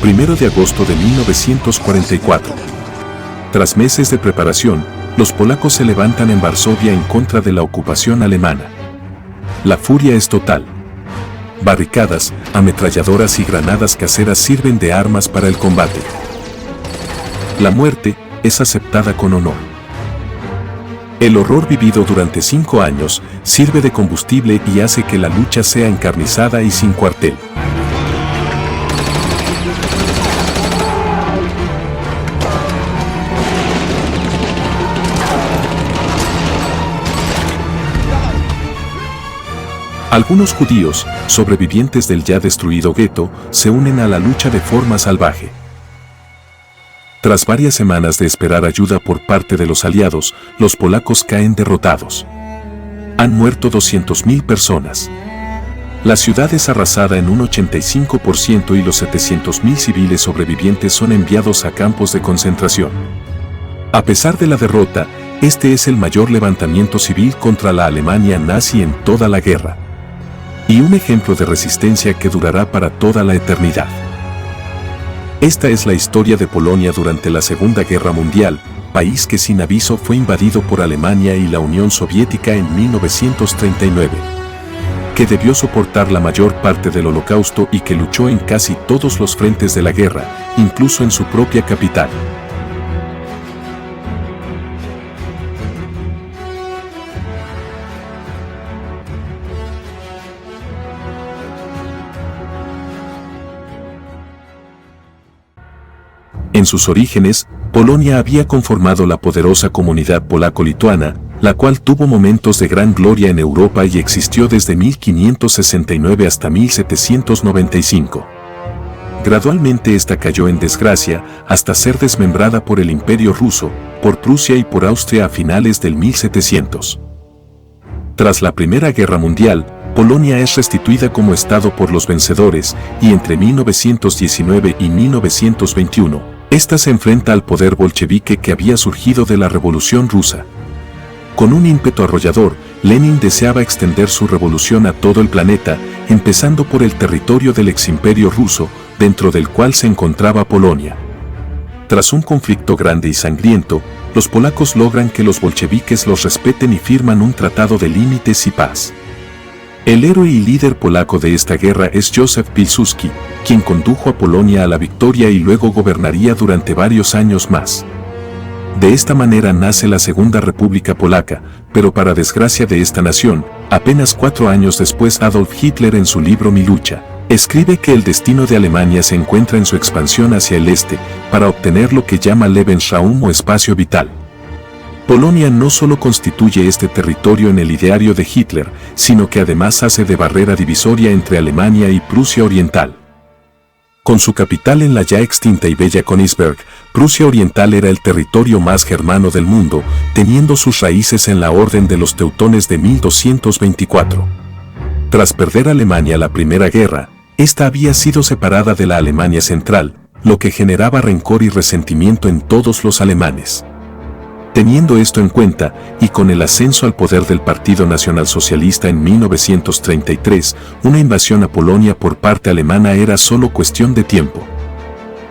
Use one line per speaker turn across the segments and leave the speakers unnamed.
1 de agosto de 1944. Tras meses de preparación, los polacos se levantan en Varsovia en contra de la ocupación alemana. La furia es total. Barricadas, ametralladoras y granadas caseras sirven de armas para el combate. La muerte es aceptada con honor. El horror vivido durante 5 años sirve de combustible y hace que la lucha sea encarnizada y sin cuartel. Algunos judíos, sobrevivientes del ya destruido gueto, se unen a la lucha de forma salvaje. Tras varias semanas de esperar ayuda por parte de los aliados, los polacos caen derrotados. Han muerto 200.000 personas. La ciudad es arrasada en un 85% y los 700.000 civiles sobrevivientes son enviados a campos de concentración. A pesar de la derrota, este es el mayor levantamiento civil contra la Alemania nazi en toda la guerra. Y un ejemplo de resistencia que durará para toda la eternidad. Esta es la historia de Polonia durante la Segunda Guerra Mundial, país que sin aviso fue invadido por Alemania y la Unión Soviética en 1939, que debió soportar la mayor parte del Holocausto y que luchó en casi todos los frentes de la guerra, incluso en su propia capital. En sus orígenes, Polonia había conformado la poderosa comunidad polaco-lituana, la cual tuvo momentos de gran gloria en Europa y existió desde 1569 hasta 1795. Gradualmente esta cayó en desgracia hasta ser desmembrada por el Imperio ruso, por Prusia y por Austria a finales del 1700. Tras la Primera Guerra Mundial, Polonia es restituida como Estado por los vencedores y entre 1919 y 1921, esta se enfrenta al poder bolchevique que había surgido de la Revolución Rusa. Con un ímpetu arrollador, Lenin deseaba extender su revolución a todo el planeta, empezando por el territorio del eximperio ruso, dentro del cual se encontraba Polonia. Tras un conflicto grande y sangriento, los polacos logran que los bolcheviques los respeten y firman un tratado de límites y paz. El héroe y líder polaco de esta guerra es Józef Pilsudski, quien condujo a Polonia a la victoria y luego gobernaría durante varios años más. De esta manera nace la Segunda República Polaca, pero para desgracia de esta nación, apenas 4 años después Adolf Hitler en su libro Mi lucha, escribe que el destino de Alemania se encuentra en su expansión hacia el este, para obtener lo que llama Lebensraum o espacio vital. Polonia no solo constituye este territorio en el ideario de Hitler, sino que además hace de barrera divisoria entre Alemania y Prusia Oriental. Con su capital en la ya extinta y bella Königsberg, Prusia Oriental era el territorio más germano del mundo, teniendo sus raíces en la Orden de los Teutones de 1224. Tras perder Alemania la Primera Guerra, esta había sido separada de la Alemania Central, lo que generaba rencor y resentimiento en todos los alemanes. Teniendo esto en cuenta, y con el ascenso al poder del Partido Nacionalsocialista en 1933, una invasión a Polonia por parte alemana era solo cuestión de tiempo.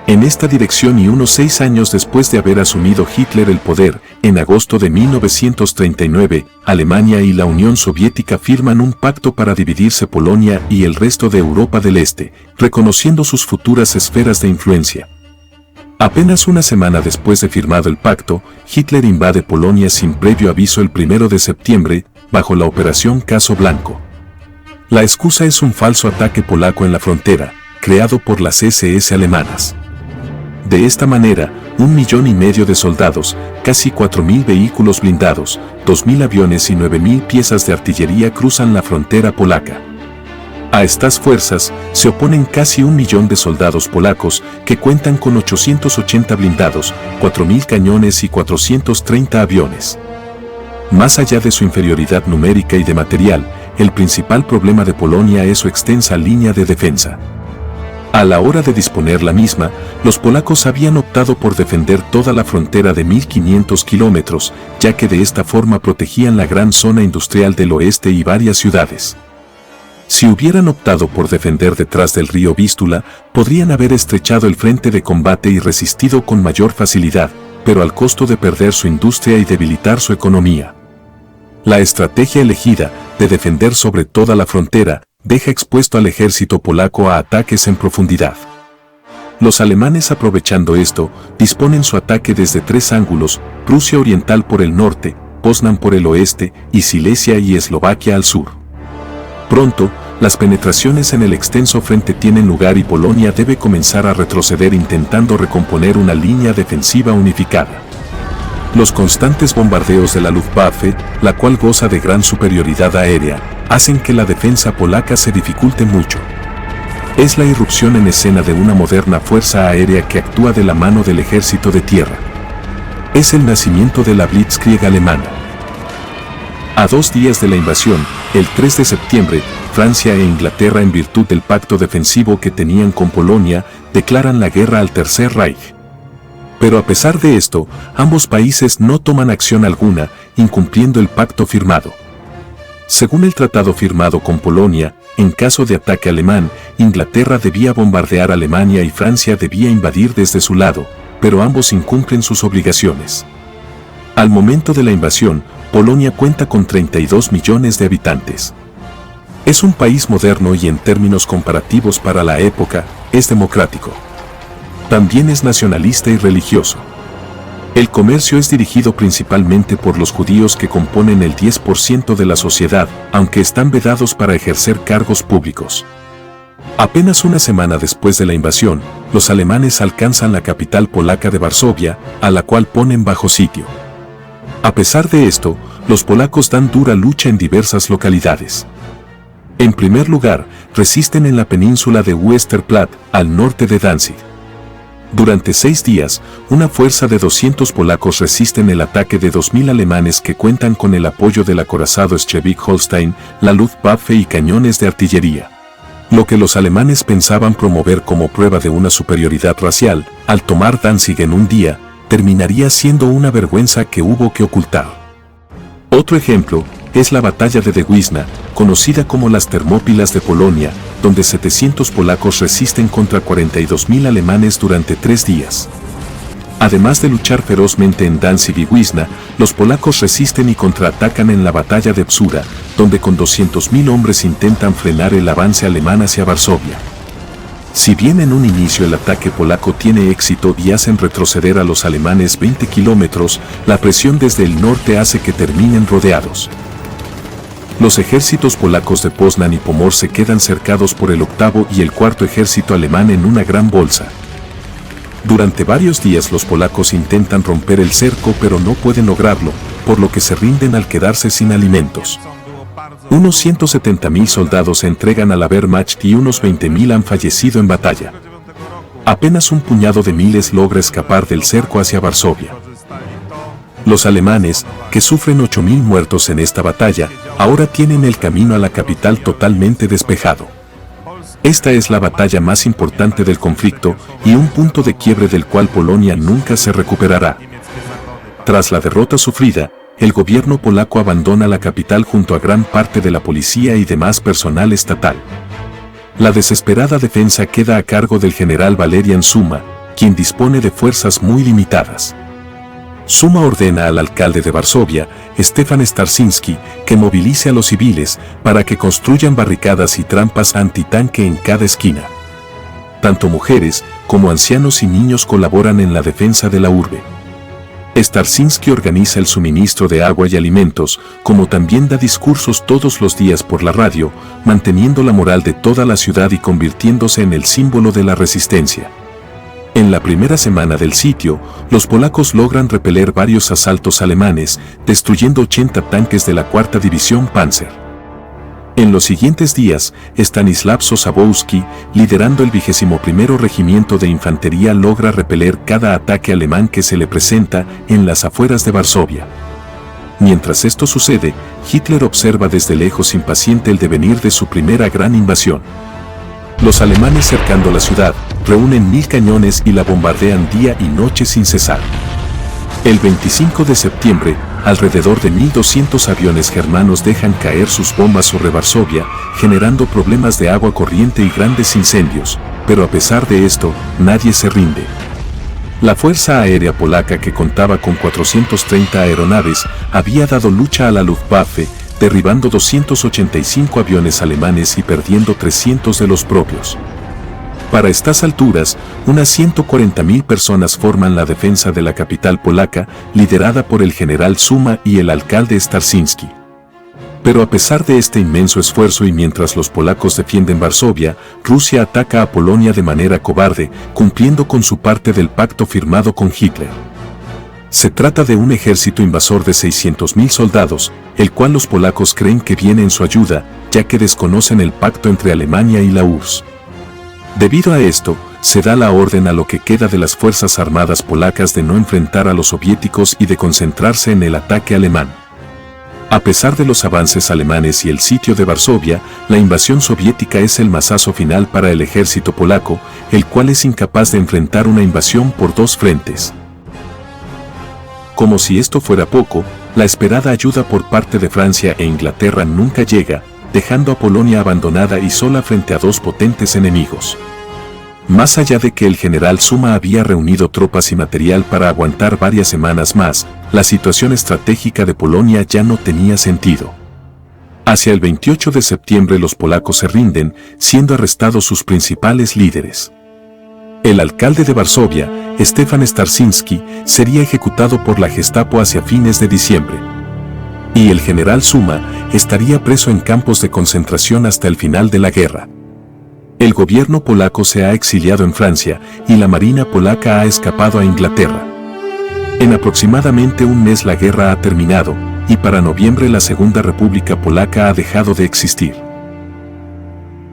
En esta dirección y unos 6 años después de haber asumido Hitler el poder, en agosto de 1939, Alemania y la Unión Soviética firman un pacto para dividirse Polonia y el resto de Europa del Este, reconociendo sus futuras esferas de influencia. Apenas una semana después de firmado el pacto, Hitler invade Polonia sin previo aviso el 1 de septiembre, bajo la Operación Caso Blanco. La excusa es un falso ataque polaco en la frontera, creado por las SS alemanas. De esta manera, 1,5 millones de soldados, casi 4.000 vehículos blindados, 2.000 aviones y 9.000 piezas de artillería cruzan la frontera polaca. A estas fuerzas se oponen casi 1 millón de soldados polacos que cuentan con 880 blindados, 4.000 cañones y 430 aviones. Más allá de su inferioridad numérica y de material, el principal problema de Polonia es su extensa línea de defensa. A la hora de disponer la misma, los polacos habían optado por defender toda la frontera de 1.500 kilómetros, ya que de esta forma protegían la gran zona industrial del oeste y varias ciudades. Si hubieran optado por defender detrás del río Vístula, podrían haber estrechado el frente de combate y resistido con mayor facilidad, pero al costo de perder su industria y debilitar su economía. La estrategia elegida, de defender sobre toda la frontera, deja expuesto al ejército polaco a ataques en profundidad. Los alemanes, aprovechando esto, disponen su ataque desde tres ángulos: Prusia Oriental por el norte, Poznan por el oeste y Silesia y Eslovaquia al sur. Pronto, las penetraciones en el extenso frente tienen lugar y Polonia debe comenzar a retroceder intentando recomponer una línea defensiva unificada. Los constantes bombardeos de la Luftwaffe, la cual goza de gran superioridad aérea, hacen que la defensa polaca se dificulte mucho. Es la irrupción en escena de una moderna fuerza aérea que actúa de la mano del ejército de tierra. Es el nacimiento de la Blitzkrieg alemana. A 2 días de la invasión, el 3 de septiembre, Francia e Inglaterra, en virtud del pacto defensivo que tenían con Polonia, declaran la guerra al Tercer Reich. Pero a pesar de esto, ambos países no toman acción alguna, incumpliendo el pacto firmado. Según el tratado firmado con Polonia, en caso de ataque alemán, Inglaterra debía bombardear Alemania y Francia debía invadir desde su lado, pero ambos incumplen sus obligaciones. Al momento de la invasión, Polonia cuenta con 32 millones de habitantes. Es un país moderno y en términos comparativos para la época, es democrático. También es nacionalista y religioso. El comercio es dirigido principalmente por los judíos, que componen el 10% de la sociedad, aunque están vedados para ejercer cargos públicos. Apenas una semana después de la invasión, los alemanes alcanzan la capital polaca de Varsovia, a la cual ponen bajo sitio. A pesar de esto, los polacos dan dura lucha en diversas localidades. En primer lugar, resisten en la península de Westerplatte, al norte de Danzig. Durante 6 días, una fuerza de 200 polacos resisten el ataque de 2.000 alemanes que cuentan con el apoyo del acorazado Schleswig-Holstein, la Luftwaffe y cañones de artillería. Lo que los alemanes pensaban promover como prueba de una superioridad racial, al tomar Danzig en un día, terminaría siendo una vergüenza que hubo que ocultar. Otro ejemplo es la batalla de Wisna, conocida como las Termópilas de Polonia, donde 700 polacos resisten contra 42.000 alemanes durante 3 días. Además de luchar ferozmente en Danzig y Wisna, los polacos resisten y contraatacan en la batalla de Bzura, donde con 200.000 hombres intentan frenar el avance alemán hacia Varsovia. Si bien en un inicio el ataque polaco tiene éxito y hacen retroceder a los alemanes 20 kilómetros, la presión desde el norte hace que terminen rodeados. Los ejércitos polacos de Poznan y Pomor se quedan cercados por el octavo y el cuarto ejército alemán en una gran bolsa. Durante varios días los polacos intentan romper el cerco, pero no pueden lograrlo, por lo que se rinden al quedarse sin alimentos. Unos 170.000 soldados se entregan a la Wehrmacht y unos 20.000 han fallecido en batalla. Apenas un puñado de miles logra escapar del cerco hacia Varsovia. Los alemanes, que sufren 8.000 muertos en esta batalla, ahora tienen el camino a la capital totalmente despejado. Esta es la batalla más importante del conflicto y un punto de quiebre del cual Polonia nunca se recuperará. Tras la derrota sufrida, el gobierno polaco abandona la capital junto a gran parte de la policía y demás personal estatal. La desesperada defensa queda a cargo del general Walerian Suma, quien dispone de fuerzas muy limitadas. Suma ordena al alcalde de Varsovia, Stefan Starzyński, que movilice a los civiles para que construyan barricadas y trampas antitanque en cada esquina. Tanto mujeres como ancianos y niños colaboran en la defensa de la urbe. Starzyński organiza el suministro de agua y alimentos, como también da discursos todos los días por la radio, manteniendo la moral de toda la ciudad y convirtiéndose en el símbolo de la resistencia. En la primera semana del sitio, los polacos logran repeler varios asaltos alemanes, destruyendo 80 tanques de la 4ª División Panzer. En los siguientes días, Stanislav Sosabowski, liderando el 21º Regimiento de Infantería, logra repeler cada ataque alemán que se le presenta en las afueras de Varsovia. Mientras esto sucede, Hitler observa desde lejos impaciente el devenir de su primera gran invasión. Los alemanes, cercando la ciudad, reúnen 1.000 cañones y la bombardean día y noche sin cesar. El 25 de septiembre, alrededor de 1.200 aviones germanos dejan caer sus bombas sobre Varsovia, generando problemas de agua corriente y grandes incendios, pero a pesar de esto, nadie se rinde. La Fuerza Aérea Polaca, que contaba con 430 aeronaves, había dado lucha a la Luftwaffe, derribando 285 aviones alemanes y perdiendo 300 de los propios. Para estas alturas, unas 140.000 personas forman la defensa de la capital polaca, liderada por el general Zuma y el alcalde Starzyński. Pero a pesar de este inmenso esfuerzo y mientras los polacos defienden Varsovia, Rusia ataca a Polonia de manera cobarde, cumpliendo con su parte del pacto firmado con Hitler. Se trata de un ejército invasor de 600.000 soldados, el cual los polacos creen que viene en su ayuda, ya que desconocen el pacto entre Alemania y la URSS. Debido a esto, se da la orden a lo que queda de las fuerzas armadas polacas de no enfrentar a los soviéticos y de concentrarse en el ataque alemán. A pesar de los avances alemanes y el sitio de Varsovia, la invasión soviética es el mazazo final para el ejército polaco, el cual es incapaz de enfrentar una invasión por dos frentes. Como si esto fuera poco, la esperada ayuda por parte de Francia e Inglaterra nunca llega, dejando a Polonia abandonada y sola frente a dos potentes enemigos. Más allá de que el general Zuma había reunido tropas y material para aguantar varias semanas más, la situación estratégica de Polonia ya no tenía sentido. Hacia el 28 de septiembre los polacos se rinden, siendo arrestados sus principales líderes. El alcalde de Varsovia, Stefan Starzyński, sería ejecutado por la Gestapo hacia fines de diciembre. Y el general Zuma estaría preso en campos de concentración hasta el final de la guerra. El gobierno polaco se ha exiliado en Francia y la marina polaca ha escapado a Inglaterra. En aproximadamente un mes la guerra ha terminado y para noviembre la Segunda República Polaca ha dejado de existir.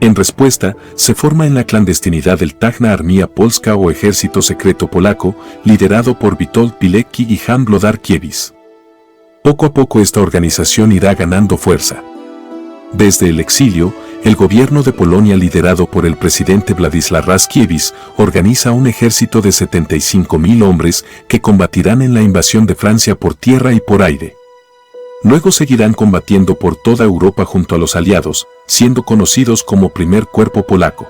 En respuesta, se forma en la clandestinidad el Tajna Armia Polska o Ejército Secreto Polaco, liderado por Witold Pilecki y Jan Wlodarkiewicz. Poco a poco esta organización irá ganando fuerza. Desde el exilio, el gobierno de Polonia liderado por el presidente Władysław Raskiewicz organiza un ejército de 75.000 hombres que combatirán en la invasión de Francia por tierra y por aire. Luego seguirán combatiendo por toda Europa junto a los aliados, siendo conocidos como Primer Cuerpo Polaco.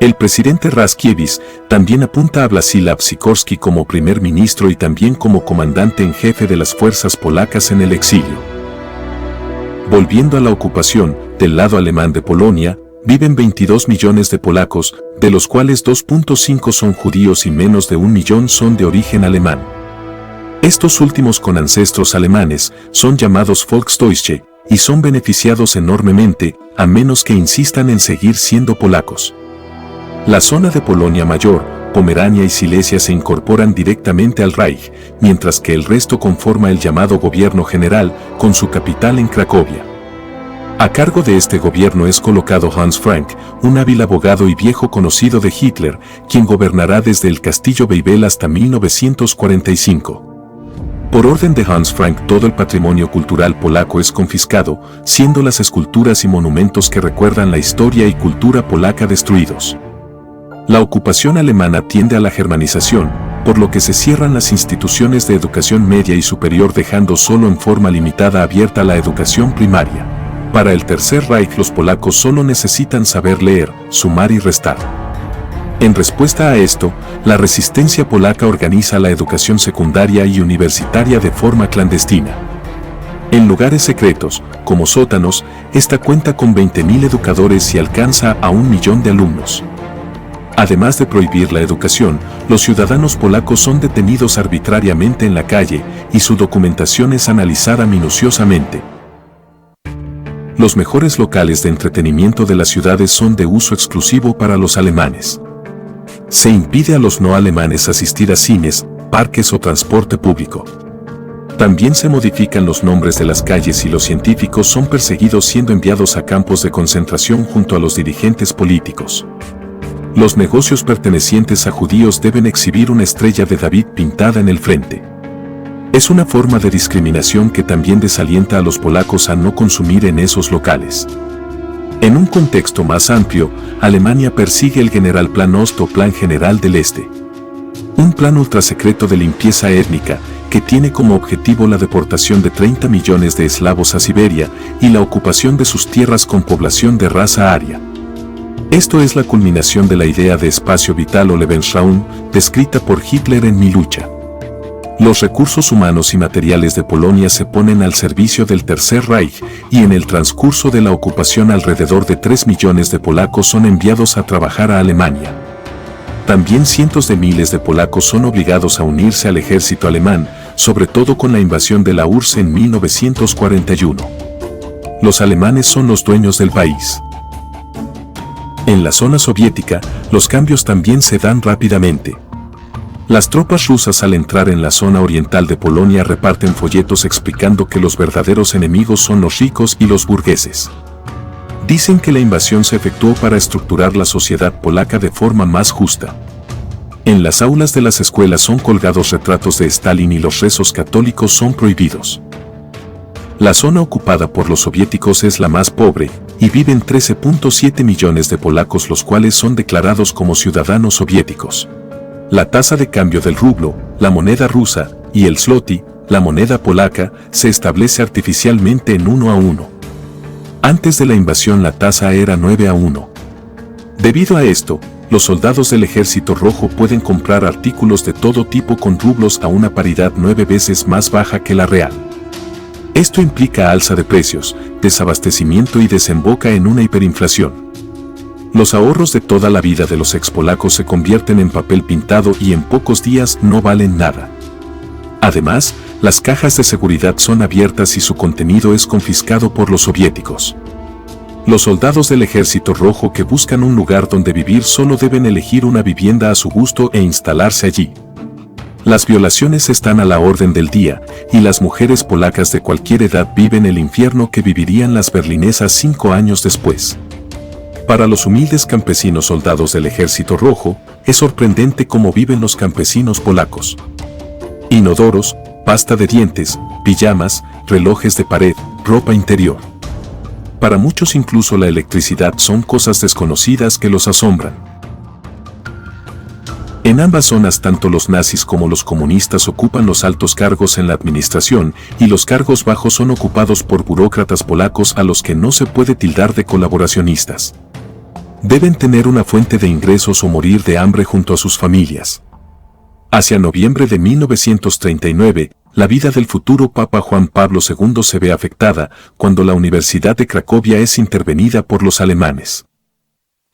El presidente Raskiewicz también apunta a Władysław Sikorski como primer ministro y también como comandante en jefe de las fuerzas polacas en el exilio. Volviendo a la ocupación, del lado alemán de Polonia, viven 22 millones de polacos, de los cuales 2.5 son judíos y menos de 1 millón son de origen alemán. Estos últimos con ancestros alemanes son llamados Volksdeutsche y son beneficiados enormemente, a menos que insistan en seguir siendo polacos. La zona de Polonia Mayor, Pomerania y Silesia se incorporan directamente al Reich, mientras que el resto conforma el llamado Gobierno General, con su capital en Cracovia. A cargo de este gobierno es colocado Hans Frank, un hábil abogado y viejo conocido de Hitler, quien gobernará desde el Castillo Wawel hasta 1945. Por orden de Hans Frank todo el patrimonio cultural polaco es confiscado, siendo las esculturas y monumentos que recuerdan la historia y cultura polaca destruidos. La ocupación alemana tiende a la germanización, por lo que se cierran las instituciones de educación media y superior dejando solo en forma limitada abierta la educación primaria. Para el Tercer Reich los polacos solo necesitan saber leer, sumar y restar. En respuesta a esto, la resistencia polaca organiza la educación secundaria y universitaria de forma clandestina. En lugares secretos, como sótanos, esta cuenta con 20.000 educadores y alcanza a 1 millón de alumnos. Además de prohibir la educación, los ciudadanos polacos son detenidos arbitrariamente en la calle y su documentación es analizada minuciosamente. Los mejores locales de entretenimiento de las ciudades son de uso exclusivo para los alemanes. Se impide a los no alemanes asistir a cines, parques o transporte público. También se modifican los nombres de las calles y los científicos son perseguidos siendo enviados a campos de concentración junto a los dirigentes políticos. Los negocios pertenecientes a judíos deben exhibir una estrella de David pintada en el frente. Es una forma de discriminación que también desalienta a los polacos a no consumir en esos locales. En un contexto más amplio, Alemania persigue el Generalplan Ost o Plan General del Este. Un plan ultrasecreto de limpieza étnica que tiene como objetivo la deportación de 30 millones de eslavos a Siberia y la ocupación de sus tierras con población de raza aria. Esto es la culminación de la idea de espacio vital o Lebensraum descrita por Hitler en Mi lucha. Los recursos humanos y materiales de Polonia se ponen al servicio del Tercer Reich y en el transcurso de la ocupación alrededor de 3 millones de polacos son enviados a trabajar a Alemania. También cientos de miles de polacos son obligados a unirse al ejército alemán, sobre todo con la invasión de la URSS en 1941. Los alemanes son los dueños del país. En la zona soviética, los cambios también se dan rápidamente. Las tropas rusas al entrar en la zona oriental de Polonia reparten folletos explicando que los verdaderos enemigos son los ricos y los burgueses. Dicen que la invasión se efectuó para estructurar la sociedad polaca de forma más justa. En las aulas de las escuelas son colgados retratos de Stalin y los rezos católicos son prohibidos. La zona ocupada por los soviéticos es la más pobre, y viven 13.7 millones de polacos, los cuales son declarados como ciudadanos soviéticos. La tasa de cambio del rublo, la moneda rusa, y el zloty, la moneda polaca, se establece artificialmente en 1:1. Antes de la invasión la tasa era 9:1. Debido a esto, los soldados del Ejército Rojo pueden comprar artículos de todo tipo con rublos a una paridad 9 veces más baja que la real. Esto implica alza de precios, desabastecimiento y desemboca en una hiperinflación. Los ahorros de toda la vida de los expolacos se convierten en papel pintado y en pocos días no valen nada. Además, las cajas de seguridad son abiertas y su contenido es confiscado por los soviéticos. Los soldados del Ejército Rojo que buscan un lugar donde vivir solo deben elegir una vivienda a su gusto e instalarse allí. Las violaciones están a la orden del día, y las mujeres polacas de cualquier edad viven el infierno que vivirían las berlinesas 5 años después. Para los humildes campesinos soldados del Ejército Rojo, es sorprendente cómo viven los campesinos polacos. Inodoros, pasta de dientes, pijamas, relojes de pared, ropa interior. Para muchos incluso la electricidad son cosas desconocidas que los asombran. En ambas zonas tanto los nazis como los comunistas ocupan los altos cargos en la administración y los cargos bajos son ocupados por burócratas polacos a los que no se puede tildar de colaboracionistas. Deben tener una fuente de ingresos o morir de hambre junto a sus familias. Hacia noviembre de 1939, la vida del futuro Papa Juan Pablo II se ve afectada cuando la Universidad de Cracovia es intervenida por los alemanes.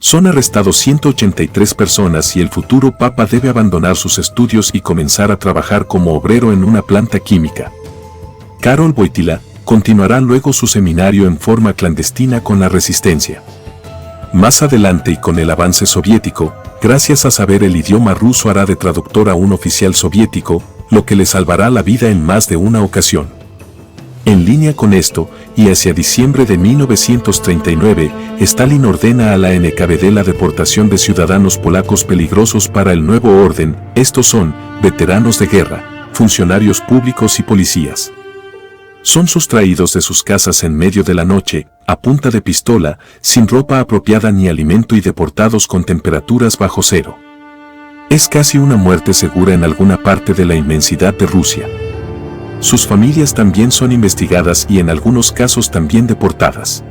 Son arrestados 183 personas y el futuro Papa debe abandonar sus estudios y comenzar a trabajar como obrero en una planta química. Karol Wojtyła continuará luego su seminario en forma clandestina con la resistencia. Más adelante y con el avance soviético, gracias a saber el idioma ruso hará de traductor a un oficial soviético, lo que le salvará la vida en más de una ocasión. En línea con esto, y hacia diciembre de 1939, Stalin ordena a la NKVD la deportación de ciudadanos polacos peligrosos para el nuevo orden, estos son, veteranos de guerra, funcionarios públicos y policías. Son sustraídos de sus casas en medio de la noche, a punta de pistola, sin ropa apropiada ni alimento y deportados con temperaturas bajo cero. Es casi una muerte segura en alguna parte de la inmensidad de Rusia. Sus familias también son investigadas y en algunos casos también deportadas.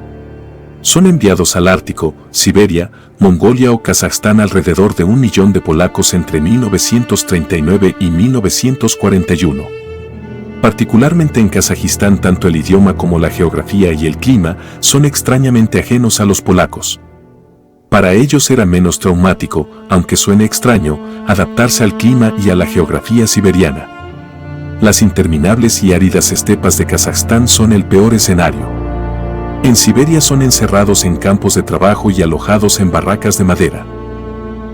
Son enviados al Ártico, Siberia, Mongolia o Kazajstán alrededor de 1 millón de polacos entre 1939 y 1941. Particularmente en Kazajistán tanto el idioma como la geografía y el clima son extrañamente ajenos a los polacos. Para ellos era menos traumático, aunque suene extraño, adaptarse al clima y a la geografía siberiana. Las interminables y áridas estepas de Kazajstán son el peor escenario. En Siberia son encerrados en campos de trabajo y alojados en barracas de madera.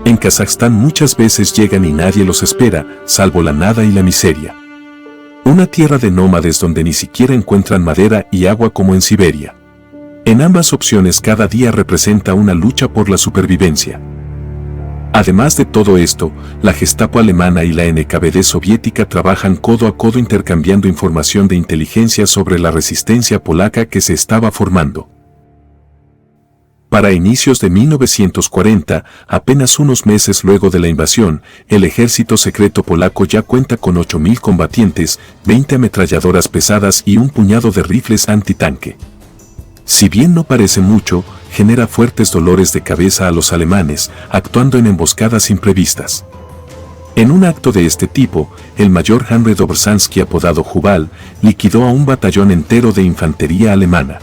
En Kazajstán muchas veces llegan y nadie los espera, salvo la nada y la miseria. Una tierra de nómades donde ni siquiera encuentran madera y agua como en Siberia. En ambas opciones cada día representa una lucha por la supervivencia. Además de todo esto, la Gestapo alemana y la NKVD soviética trabajan codo a codo intercambiando información de inteligencia sobre la resistencia polaca que se estaba formando. Para inicios de 1940, apenas unos meses luego de la invasión, el ejército secreto polaco ya cuenta con 8.000 combatientes, 20 ametralladoras pesadas y un puñado de rifles antitanque. Si bien no parece mucho, genera fuertes dolores de cabeza a los alemanes, actuando en emboscadas imprevistas. En un acto de este tipo, el mayor Henry Dobrzański, apodado Jubal, liquidó a un batallón entero de infantería alemana.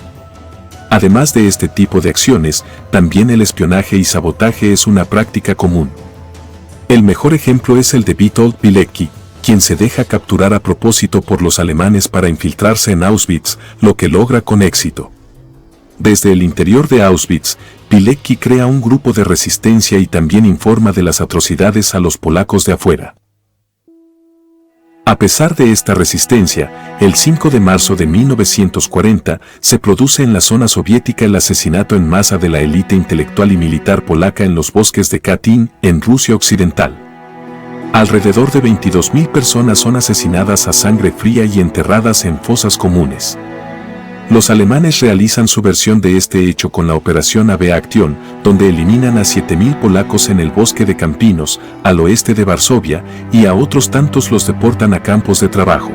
Además de este tipo de acciones, también el espionaje y sabotaje es una práctica común. El mejor ejemplo es el de Witold Pilecki, quien se deja capturar a propósito por los alemanes para infiltrarse en Auschwitz, lo que logra con éxito. Desde el interior de Auschwitz, Pilecki crea un grupo de resistencia y también informa de las atrocidades a los polacos de afuera. A pesar de esta resistencia, el 5 de marzo de 1940 se produce en la zona soviética el asesinato en masa de la élite intelectual y militar polaca en los bosques de Katyn, en Rusia Occidental. Alrededor de 22.000 personas son asesinadas a sangre fría y enterradas en fosas comunes. Los alemanes realizan su versión de este hecho con la Operación Ave Action, donde eliminan a 7.000 polacos en el bosque de Campinos, al oeste de Varsovia, y a otros tantos los deportan a campos de trabajo.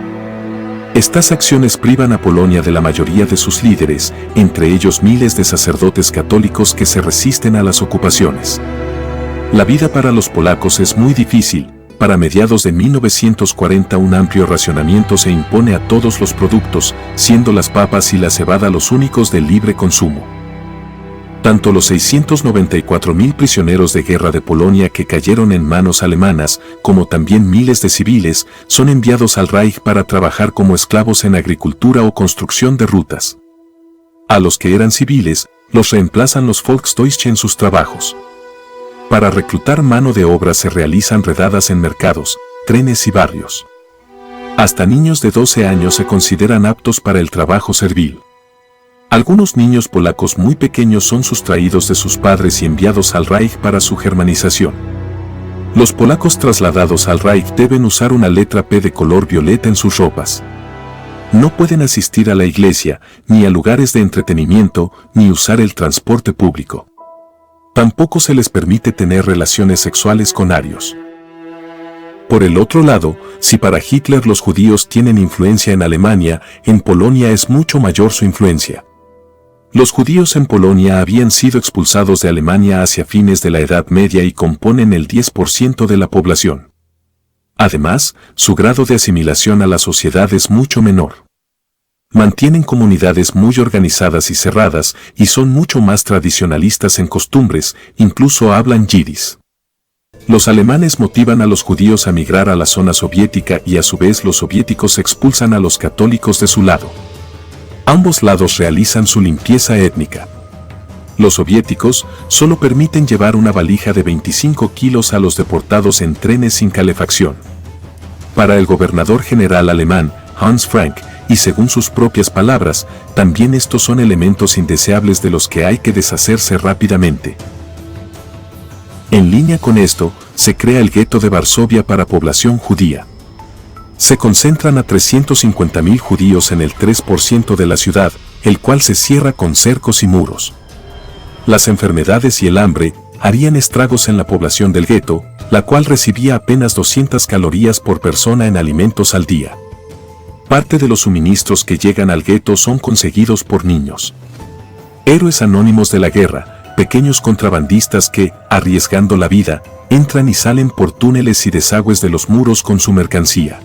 Estas acciones privan a Polonia de la mayoría de sus líderes, entre ellos miles de sacerdotes católicos que se resisten a las ocupaciones. La vida para los polacos es muy difícil. Para mediados de 1940 un amplio racionamiento se impone a todos los productos, siendo las papas y la cebada los únicos de libre consumo. Tanto los 694.000 prisioneros de guerra de Polonia que cayeron en manos alemanas, como también miles de civiles, son enviados al Reich para trabajar como esclavos en agricultura o construcción de rutas. A los que eran civiles, los reemplazan los Volksdeutsche en sus trabajos. Para reclutar mano de obra se realizan redadas en mercados, trenes y barrios. Hasta niños de 12 años se consideran aptos para el trabajo servil. Algunos niños polacos muy pequeños son sustraídos de sus padres y enviados al Reich para su germanización. Los polacos trasladados al Reich deben usar una letra P de color violeta en sus ropas. No pueden asistir a la iglesia, ni a lugares de entretenimiento, ni usar el transporte público. Tampoco se les permite tener relaciones sexuales con arios. Por el otro lado, si para Hitler los judíos tienen influencia en Alemania, en Polonia es mucho mayor su influencia. Los judíos en Polonia habían sido expulsados de Alemania hacia fines de la Edad Media y componen el 10% de la población. Además, su grado de asimilación a la sociedad es mucho menor. Mantienen comunidades muy organizadas y cerradas, y son mucho más tradicionalistas en costumbres, incluso hablan yidis. Los alemanes motivan a los judíos a migrar a la zona soviética y a su vez los soviéticos expulsan a los católicos de su lado. Ambos lados realizan su limpieza étnica. Los soviéticos solo permiten llevar una valija de 25 kilos a los deportados en trenes sin calefacción. Para el gobernador general alemán, Hans Frank, y según sus propias palabras, también estos son elementos indeseables de los que hay que deshacerse rápidamente. En línea con esto, se crea el gueto de Varsovia para población judía. Se concentran a 350.000 judíos en el 3% de la ciudad, el cual se cierra con cercos y muros. Las enfermedades y el hambre harían estragos en la población del gueto, la cual recibía apenas 200 calorías por persona en alimentos al día. Parte de los suministros que llegan al gueto son conseguidos por niños. Héroes anónimos de la guerra, pequeños contrabandistas que, arriesgando la vida, entran y salen por túneles y desagües de los muros con su mercancía.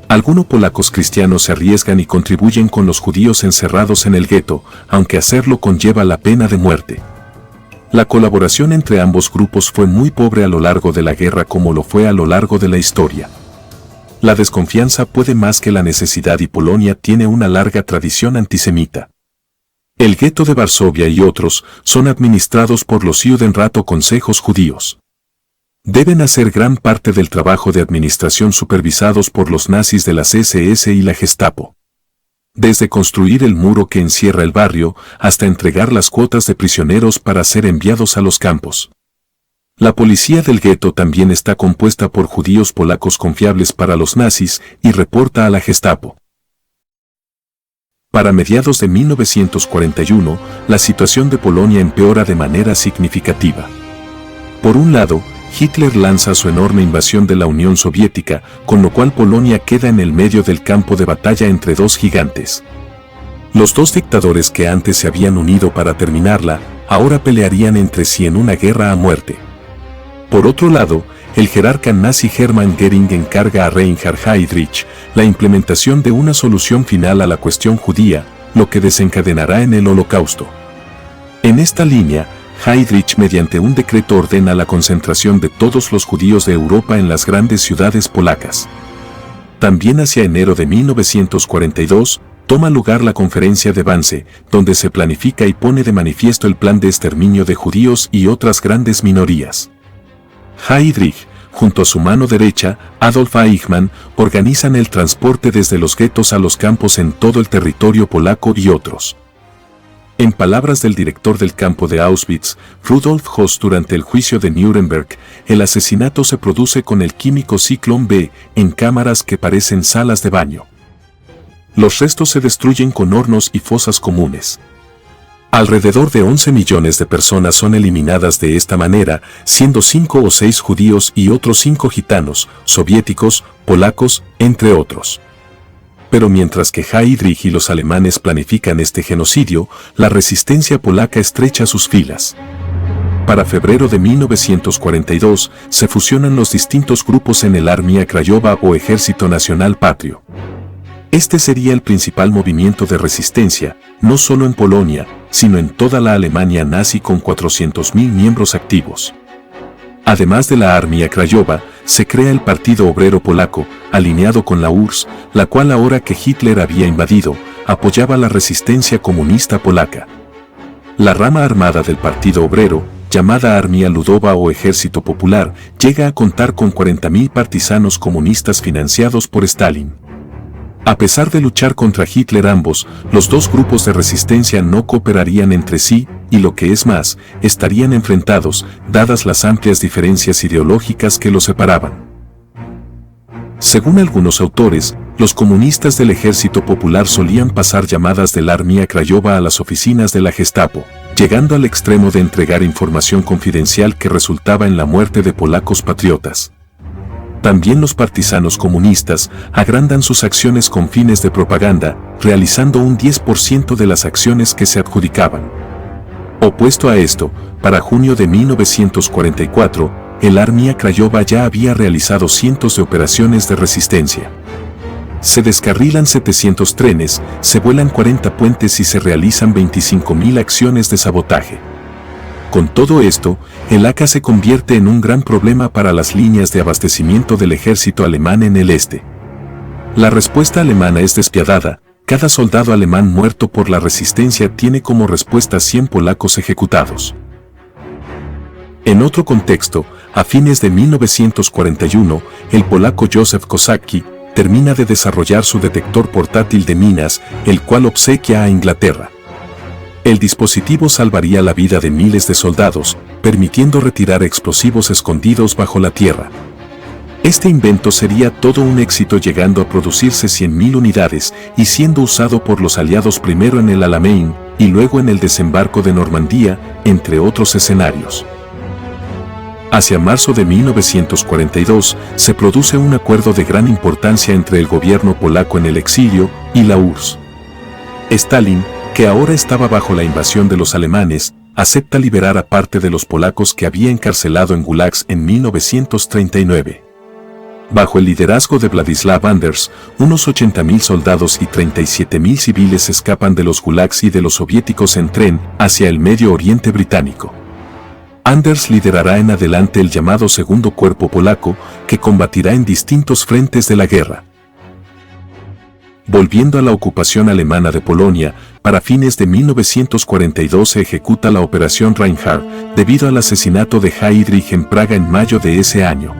Algunos polacos cristianos se arriesgan y contribuyen con los judíos encerrados en el gueto, aunque hacerlo conlleva la pena de muerte. La colaboración entre ambos grupos fue muy pobre a lo largo de la guerra como lo fue a lo largo de la historia. La desconfianza puede más que la necesidad y Polonia tiene una larga tradición antisemita. El gueto de Varsovia y otros son administrados por los Judenrat o consejos judíos. Deben hacer gran parte del trabajo de administración supervisados por los nazis de las SS y la Gestapo. Desde construir el muro que encierra el barrio hasta entregar las cuotas de prisioneros para ser enviados a los campos. La policía del gueto también está compuesta por judíos polacos confiables para los nazis y reporta a la Gestapo. Para mediados de 1941, la situación de Polonia empeora de manera significativa. Por un lado, Hitler lanza su enorme invasión de la Unión Soviética, con lo cual Polonia queda en el medio del campo de batalla entre dos gigantes. Los dos dictadores que antes se habían unido para terminarla, ahora pelearían entre sí en una guerra a muerte. Por otro lado, el jerarca nazi Hermann Göring encarga a Reinhard Heydrich la implementación de una solución final a la cuestión judía, lo que desencadenará en el Holocausto. En esta línea, Heydrich mediante un decreto ordena la concentración de todos los judíos de Europa en las grandes ciudades polacas. También hacia enero de 1942, toma lugar la conferencia de Wannsee, donde se planifica y pone de manifiesto el plan de exterminio de judíos y otras grandes minorías. Heydrich, junto a su mano derecha, Adolf Eichmann, organizan el transporte desde los guetos a los campos en todo el territorio polaco y otros. En palabras del director del campo de Auschwitz, Rudolf Höss, durante el juicio de Nuremberg, el asesinato se produce con el químico Zyklon B en cámaras que parecen salas de baño. Los restos se destruyen con hornos y fosas comunes. Alrededor de 11 millones de personas son eliminadas de esta manera, siendo 5 o 6 judíos y otros 5 gitanos, soviéticos, polacos, entre otros. Pero mientras que Heydrich y los alemanes planifican este genocidio, la resistencia polaca estrecha sus filas. Para febrero de 1942, se fusionan los distintos grupos en el Armia Krajowa o Ejército Nacional Patrio. Este sería el principal movimiento de resistencia, no solo en Polonia, sino en toda la Alemania nazi con 400.000 miembros activos. Además de la Armia Krajowa, se crea el Partido Obrero Polaco, alineado con la URSS, la cual ahora que Hitler había invadido, apoyaba la resistencia comunista polaca. La rama armada del Partido Obrero, llamada Armia Ludowa o Ejército Popular, llega a contar con 40.000 partisanos comunistas financiados por Stalin. A pesar de luchar contra Hitler, los dos grupos de resistencia no cooperarían entre sí, y lo que es más, estarían enfrentados, dadas las amplias diferencias ideológicas que los separaban. Según algunos autores, los comunistas del Ejército Popular solían pasar llamadas del Armia Krajowa a las oficinas de la Gestapo, llegando al extremo de entregar información confidencial que resultaba en la muerte de polacos patriotas. También los partisanos comunistas agrandan sus acciones con fines de propaganda, realizando un 10% de las acciones que se adjudicaban. Opuesto a esto, para junio de 1944, el Armia Krajowa ya había realizado cientos de operaciones de resistencia. Se descarrilan 700 trenes, se vuelan 40 puentes y se realizan 25.000 acciones de sabotaje. Con todo esto, el AK se convierte en un gran problema para las líneas de abastecimiento del ejército alemán en el este. La respuesta alemana es despiadada, cada soldado alemán muerto por la resistencia tiene como respuesta 100 polacos ejecutados. En otro contexto, a fines de 1941, el polaco Józef Kozacki termina de desarrollar su detector portátil de minas, el cual obsequia a Inglaterra. El dispositivo salvaría la vida de miles de soldados, permitiendo retirar explosivos escondidos bajo la tierra. Este invento sería todo un éxito, llegando a producirse 100.000 unidades y siendo usado por los aliados primero en el Alamein y luego en el desembarco de Normandía, entre otros escenarios. Hacia marzo de 1942 se produce un acuerdo de gran importancia entre el gobierno polaco en el exilio y la URSS. Stalin, que ahora estaba bajo la invasión de los alemanes, acepta liberar a parte de los polacos que había encarcelado en gulags en 1939. Bajo el liderazgo de Władysław Anders, unos 80.000 soldados y 37.000 civiles escapan de los gulags y de los soviéticos en tren hacia el Medio Oriente británico. Anders liderará en adelante el llamado Segundo Cuerpo Polaco, que combatirá en distintos frentes de la guerra. Volviendo a la ocupación alemana de Polonia, para fines de 1942 se ejecuta la Operación Reinhard, debido al asesinato de Heydrich en Praga en mayo de ese año.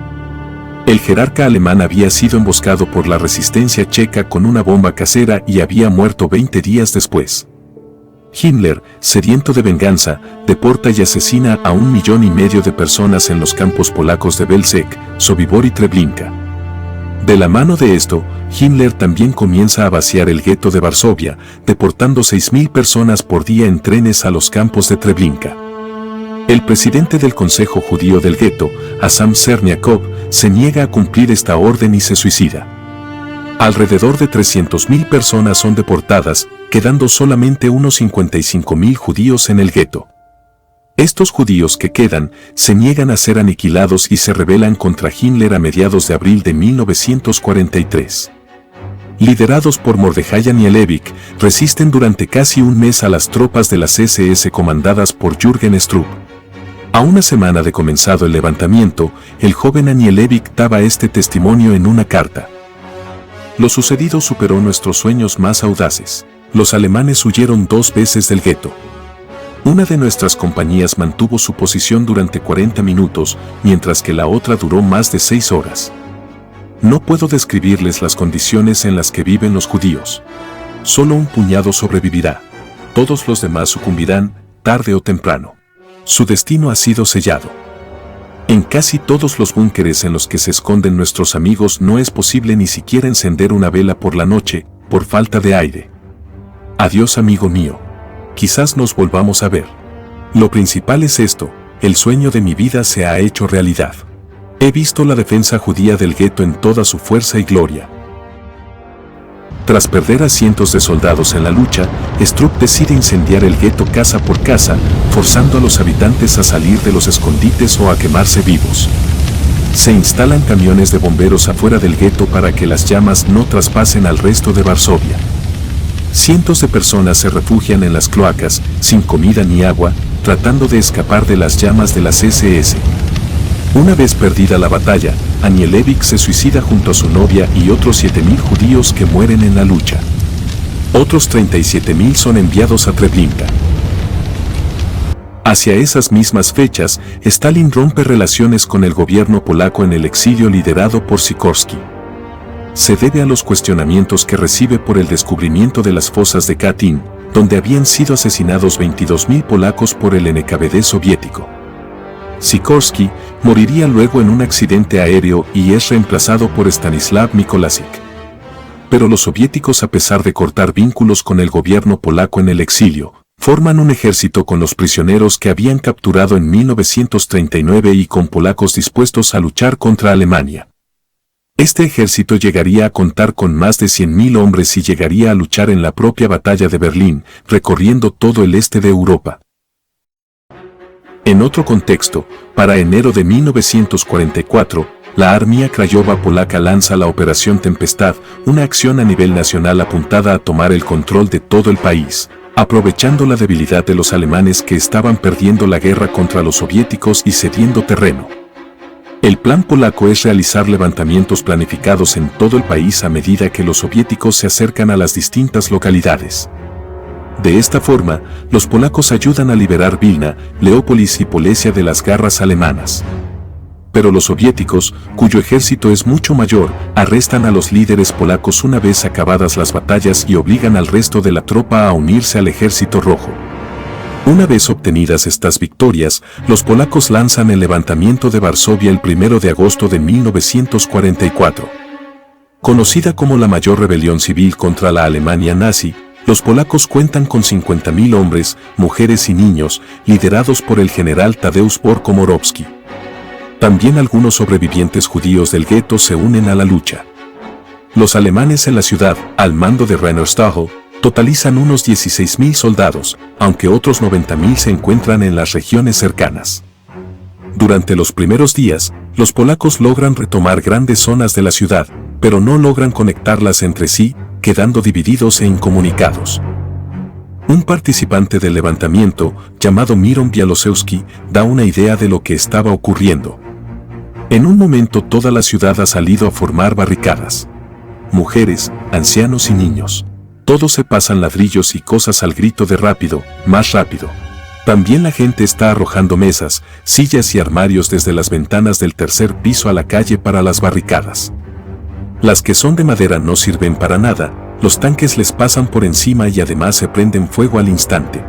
El jerarca alemán había sido emboscado por la resistencia checa con una bomba casera y había muerto 20 días después. Himmler, sediento de venganza, deporta y asesina a 1,5 millones de personas en los campos polacos de Belzec, Sobibór y Treblinka. De la mano de esto, Himmler también comienza a vaciar el gueto de Varsovia, deportando 6.000 personas por día en trenes a los campos de Treblinka. El presidente del Consejo Judío del Gueto, Hassam Czerniakow, se niega a cumplir esta orden y se suicida. Alrededor de 300.000 personas son deportadas, quedando solamente unos 55.000 judíos en el gueto. Estos judíos que quedan se niegan a ser aniquilados y se rebelan contra Himmler a mediados de abril de 1943. Liderados por Mordechai Anielewicz, resisten durante casi un mes a las tropas de las SS comandadas por Jürgen Strupp. A una semana de comenzado el levantamiento, el joven Anielewicz daba este testimonio en una carta. Lo sucedido superó nuestros sueños más audaces. Los alemanes huyeron 2 veces del gueto. Una de nuestras compañías mantuvo su posición durante 40 minutos, mientras que la otra duró más de 6 horas. No puedo describirles las condiciones en las que viven los judíos. Solo un puñado sobrevivirá. Todos los demás sucumbirán, tarde o temprano. Su destino ha sido sellado. En casi todos los búnkeres en los que se esconden nuestros amigos no es posible ni siquiera encender una vela por la noche, por falta de aire. Adiós, amigo mío. Quizás nos volvamos a ver. Lo principal es esto: el sueño de mi vida se ha hecho realidad. He visto la defensa judía del gueto en toda su fuerza y gloria. Tras perder a cientos de soldados en la lucha, Strupp decide incendiar el gueto casa por casa, forzando a los habitantes a salir de los escondites o a quemarse vivos. Se instalan camiones de bomberos afuera del gueto para que las llamas no traspasen al resto de Varsovia. Cientos de personas se refugian en las cloacas, sin comida ni agua, tratando de escapar de las llamas de las SS. Una vez perdida la batalla, Anielewicz se suicida junto a su novia y otros 7.000 judíos que mueren en la lucha. Otros 37.000 son enviados a Treblinka. Hacia esas mismas fechas, Stalin rompe relaciones con el gobierno polaco en el exilio liderado por Sikorski. Se debe a los cuestionamientos que recibe por el descubrimiento de las fosas de Katyn, donde habían sido asesinados 22.000 polacos por el NKVD soviético. Sikorski moriría luego en un accidente aéreo y es reemplazado por Stanislav Mikolasik. Pero los soviéticos, a pesar de cortar vínculos con el gobierno polaco en el exilio, forman un ejército con los prisioneros que habían capturado en 1939 y con polacos dispuestos a luchar contra Alemania. Este ejército llegaría a contar con más de 100.000 hombres y llegaría a luchar en la propia batalla de Berlín, recorriendo todo el este de Europa. En otro contexto, para enero de 1944, la Armia Krajowa polaca lanza la Operación Tempestad, una acción a nivel nacional apuntada a tomar el control de todo el país, aprovechando la debilidad de los alemanes que estaban perdiendo la guerra contra los soviéticos y cediendo terreno. El plan polaco es realizar levantamientos planificados en todo el país a medida que los soviéticos se acercan a las distintas localidades. De esta forma, los polacos ayudan a liberar Vilna, Leópolis y Polesia de las garras alemanas. Pero los soviéticos, cuyo ejército es mucho mayor, arrestan a los líderes polacos una vez acabadas las batallas y obligan al resto de la tropa a unirse al ejército rojo. Una vez obtenidas estas victorias, los polacos lanzan el levantamiento de Varsovia el 1 de agosto de 1944. Conocida como la mayor rebelión civil contra la Alemania nazi, los polacos cuentan con 50.000 hombres, mujeres y niños, liderados por el general Tadeusz Komorowski. También algunos sobrevivientes judíos del gueto se unen a la lucha. Los alemanes en la ciudad, al mando de Rainer Stahel, totalizan unos 16.000 soldados, aunque otros 90.000 se encuentran en las regiones cercanas. Durante los primeros días, los polacos logran retomar grandes zonas de la ciudad, pero no logran conectarlas entre sí, quedando divididos e incomunicados. Un participante del levantamiento, llamado Miron Bialosewski, da una idea de lo que estaba ocurriendo. En un momento toda la ciudad ha salido a formar barricadas. Mujeres, ancianos y niños. Todos se pasan ladrillos y cosas al grito de rápido, más rápido. También la gente está arrojando mesas, sillas y armarios desde las ventanas del tercer piso a la calle para las barricadas. Las que son de madera no sirven para nada, los tanques les pasan por encima y además se prenden fuego al instante.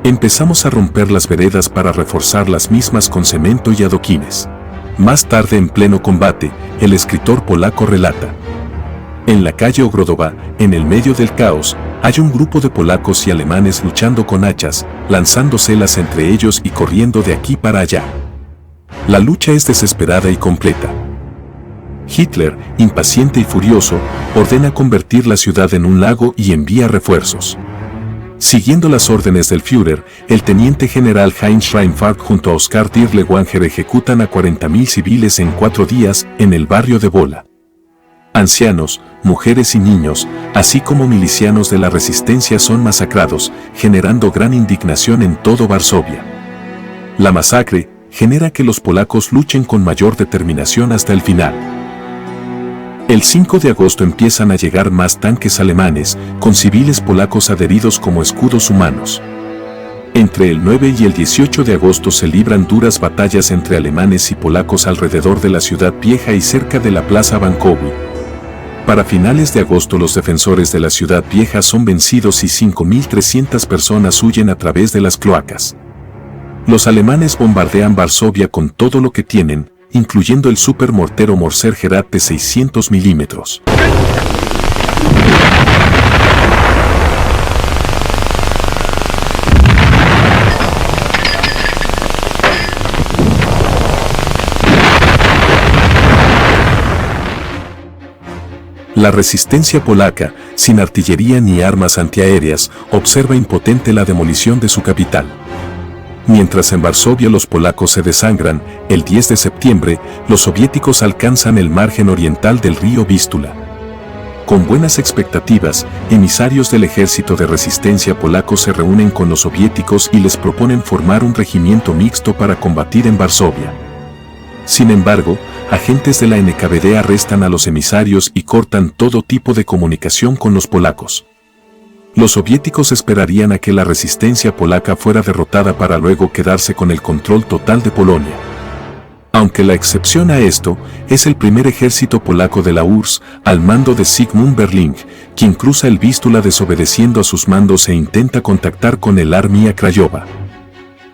Empezamos a romper las veredas para reforzar las mismas con cemento y adoquines. Más tarde, en pleno combate, el escritor polaco relata: en la calle Ogrodova, en el medio del caos, hay un grupo de polacos y alemanes luchando con hachas, lanzándoselas entre ellos y corriendo de aquí para allá. La lucha es desesperada y completa. Hitler, impaciente y furioso, ordena convertir la ciudad en un lago y envía refuerzos. Siguiendo las órdenes del Führer, el teniente general Heinz Reinfardt junto a Oskar Dirlewanger ejecutan a 40.000 civiles en 4 días en el barrio de Wola. Ancianos, mujeres y niños, así como milicianos de la resistencia son masacrados, generando gran indignación en todo Varsovia. La masacre genera que los polacos luchen con mayor determinación hasta el final. El 5 de agosto empiezan a llegar más tanques alemanes, con civiles polacos adheridos como escudos humanos. Entre el 9 y el 18 de agosto se libran duras batallas entre alemanes y polacos alrededor de la ciudad vieja y cerca de la plaza Bankowy. Para finales de agosto los defensores de la ciudad vieja son vencidos y 5.300 personas huyen a través de las cloacas. Los alemanes bombardean Varsovia con todo lo que tienen, incluyendo el supermortero Morser Gerät de 600 milímetros. La resistencia polaca, sin artillería ni armas antiaéreas, observa impotente la demolición de su capital. Mientras en Varsovia los polacos se desangran, el 10 de septiembre, los soviéticos alcanzan el margen oriental del río Vístula. Con buenas expectativas, emisarios del ejército de resistencia polaco se reúnen con los soviéticos y les proponen formar un regimiento mixto para combatir en Varsovia. Sin embargo, agentes de la NKVD arrestan a los emisarios y cortan todo tipo de comunicación con los polacos. Los soviéticos esperarían a que la resistencia polaca fuera derrotada para luego quedarse con el control total de Polonia. Aunque la excepción a esto es el primer ejército polaco de la URSS, al mando de Zygmunt Berling, quien cruza el Vístula desobedeciendo a sus mandos e intenta contactar con el Armia Krajowa.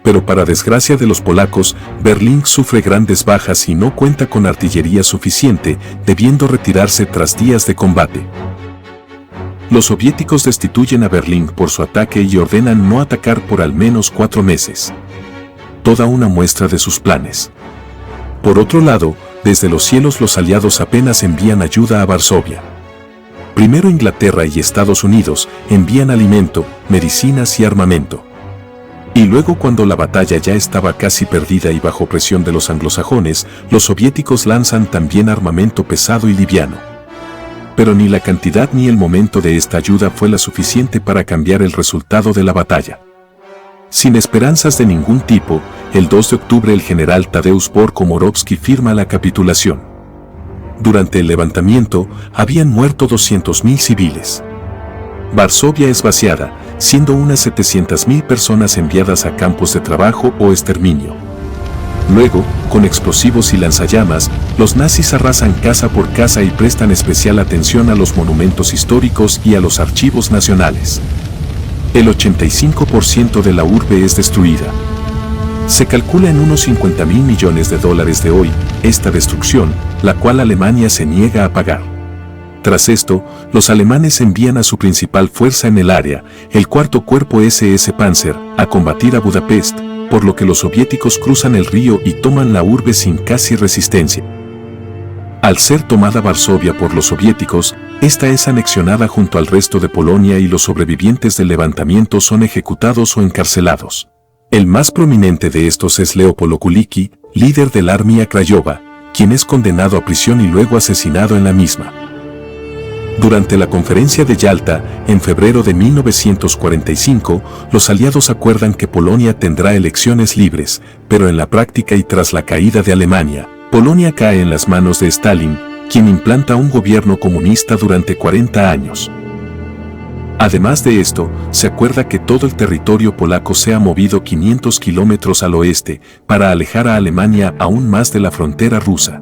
Pero para desgracia de los polacos, Berling sufre grandes bajas y no cuenta con artillería suficiente, debiendo retirarse tras días de combate. Los soviéticos destituyen a Berling por su ataque y ordenan no atacar por al menos 4 meses. Toda una muestra de sus planes. Por otro lado, desde los cielos los aliados apenas envían ayuda a Varsovia. Primero Inglaterra y Estados Unidos envían alimento, medicinas y armamento. Y luego, cuando la batalla ya estaba casi perdida y bajo presión de los anglosajones, los soviéticos lanzan también armamento pesado y liviano. Pero ni la cantidad ni el momento de esta ayuda fue la suficiente para cambiar el resultado de la batalla. Sin esperanzas de ningún tipo, el 2 de octubre el general Tadeusz Bohr-Komorowski firma la capitulación. Durante el levantamiento, habían muerto 200.000 civiles. Varsovia es vaciada, siendo unas 700.000 personas enviadas a campos de trabajo o exterminio. Luego, con explosivos y lanzallamas, los nazis arrasan casa por casa y prestan especial atención a los monumentos históricos y a los archivos nacionales. El 85% de la urbe es destruida. Se calcula en unos $50.000 millones de hoy esta destrucción, la cual Alemania se niega a pagar. Tras esto, los alemanes envían a su principal fuerza en el área, el cuarto cuerpo SS Panzer, a combatir a Budapest, por lo que los soviéticos cruzan el río y toman la urbe sin casi resistencia. Al ser tomada Varsovia por los soviéticos, esta es anexionada junto al resto de Polonia y los sobrevivientes del levantamiento son ejecutados o encarcelados. El más prominente de estos es Leopold Kulicki, líder del Armia Krajowa, quien es condenado a prisión y luego asesinado en la misma. Durante la conferencia de Yalta, en febrero de 1945, los aliados acuerdan que Polonia tendrá elecciones libres, pero en la práctica y tras la caída de Alemania, Polonia cae en las manos de Stalin, quien implanta un gobierno comunista durante 40 años. Además de esto, se acuerda que todo el territorio polaco sea movido 500 kilómetros al oeste, para alejar a Alemania aún más de la frontera rusa.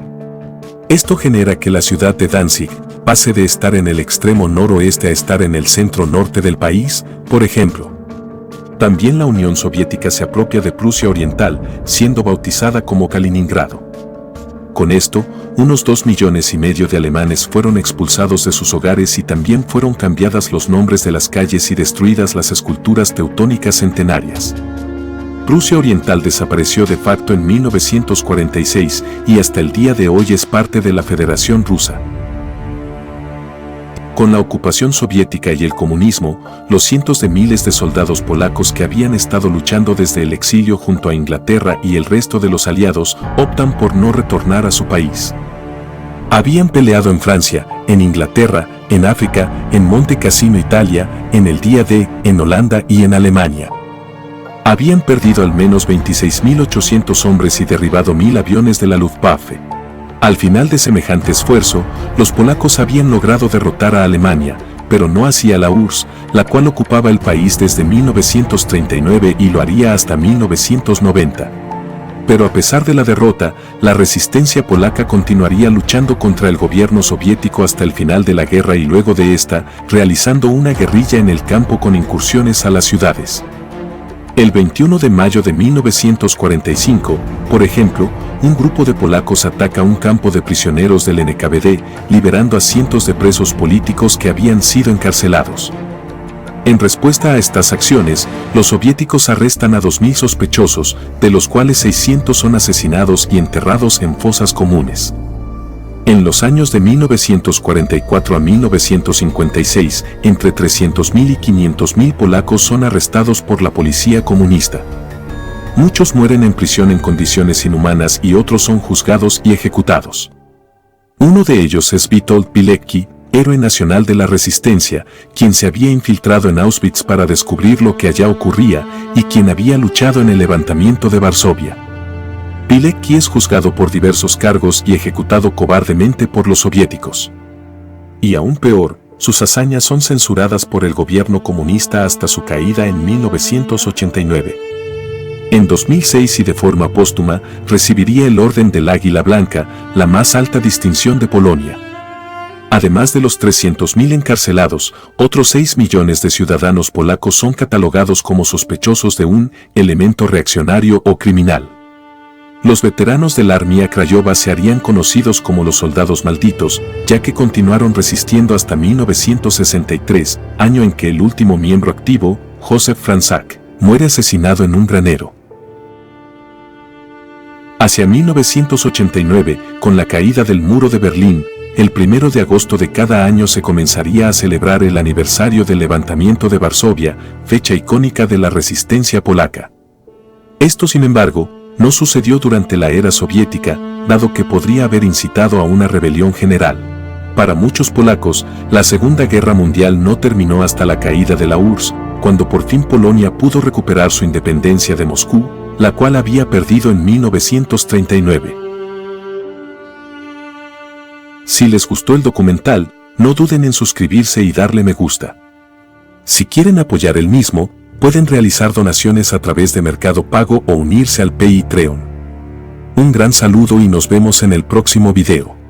Esto genera que la ciudad de Danzig pase de estar en el extremo noroeste a estar en el centro norte del país, por ejemplo. También la Unión Soviética se apropia de Prusia Oriental, siendo bautizada como Kaliningrado. Con esto, unos 2,5 millones de alemanes fueron expulsados de sus hogares y también fueron cambiadas los nombres de las calles y destruidas las esculturas teutónicas centenarias. Prusia Oriental desapareció de facto en 1946 y hasta el día de hoy es parte de la Federación Rusa. Con la ocupación soviética y el comunismo, los cientos de miles de soldados polacos que habían estado luchando desde el exilio junto a Inglaterra y el resto de los aliados optan por no retornar a su país. Habían peleado en Francia, en Inglaterra, en África, en Monte Cassino, Italia, en el Día D, en Holanda y en Alemania. Habían perdido al menos 26.800 hombres y derribado 1.000 aviones de la Luftwaffe. Al final de semejante esfuerzo, los polacos habían logrado derrotar a Alemania, pero no así a la URSS, la cual ocupaba el país desde 1939 y lo haría hasta 1990. Pero a pesar de la derrota, la resistencia polaca continuaría luchando contra el gobierno soviético hasta el final de la guerra y luego de esta, realizando una guerrilla en el campo con incursiones a las ciudades. El 21 de mayo de 1945, por ejemplo, un grupo de polacos ataca un campo de prisioneros del NKVD, liberando a cientos de presos políticos que habían sido encarcelados. En respuesta a estas acciones, los soviéticos arrestan a 2.000 sospechosos, de los cuales 600 son asesinados y enterrados en fosas comunes. En los años de 1944 a 1956, entre 300.000 y 500.000 polacos son arrestados por la policía comunista. Muchos mueren en prisión en condiciones inhumanas y otros son juzgados y ejecutados. Uno de ellos es Witold Pilecki, héroe nacional de la resistencia, quien se había infiltrado en Auschwitz para descubrir lo que allá ocurría y quien había luchado en el levantamiento de Varsovia. Pilecki es juzgado por diversos cargos y ejecutado cobardemente por los soviéticos. Y aún peor, sus hazañas son censuradas por el gobierno comunista hasta su caída en 1989. En 2006 y de forma póstuma, recibiría el Orden del Águila Blanca, la más alta distinción de Polonia. Además de los 300.000 encarcelados, otros 6 millones de ciudadanos polacos son catalogados como sospechosos de un elemento reaccionario o criminal. Los veteranos de la Armia Krajowa se harían conocidos como los soldados malditos, ya que continuaron resistiendo hasta 1963, año en que el último miembro activo, Józef Franczak, muere asesinado en un granero. Hacia 1989, con la caída del muro de Berlín, el 1 de agosto de cada año se comenzaría a celebrar el aniversario del levantamiento de Varsovia, fecha icónica de la resistencia polaca. Esto, sin embargo, no sucedió durante la era soviética, dado que podría haber incitado a una rebelión general. Para muchos polacos, la Segunda Guerra Mundial no terminó hasta la caída de la URSS, cuando por fin Polonia pudo recuperar su independencia de Moscú, la cual había perdido en 1939. Si les gustó el documental, no duden en suscribirse y darle me gusta. Si quieren apoyar el mismo, pueden realizar donaciones a través de Mercado Pago o unirse al Patreon. Un gran saludo y nos vemos en el próximo video.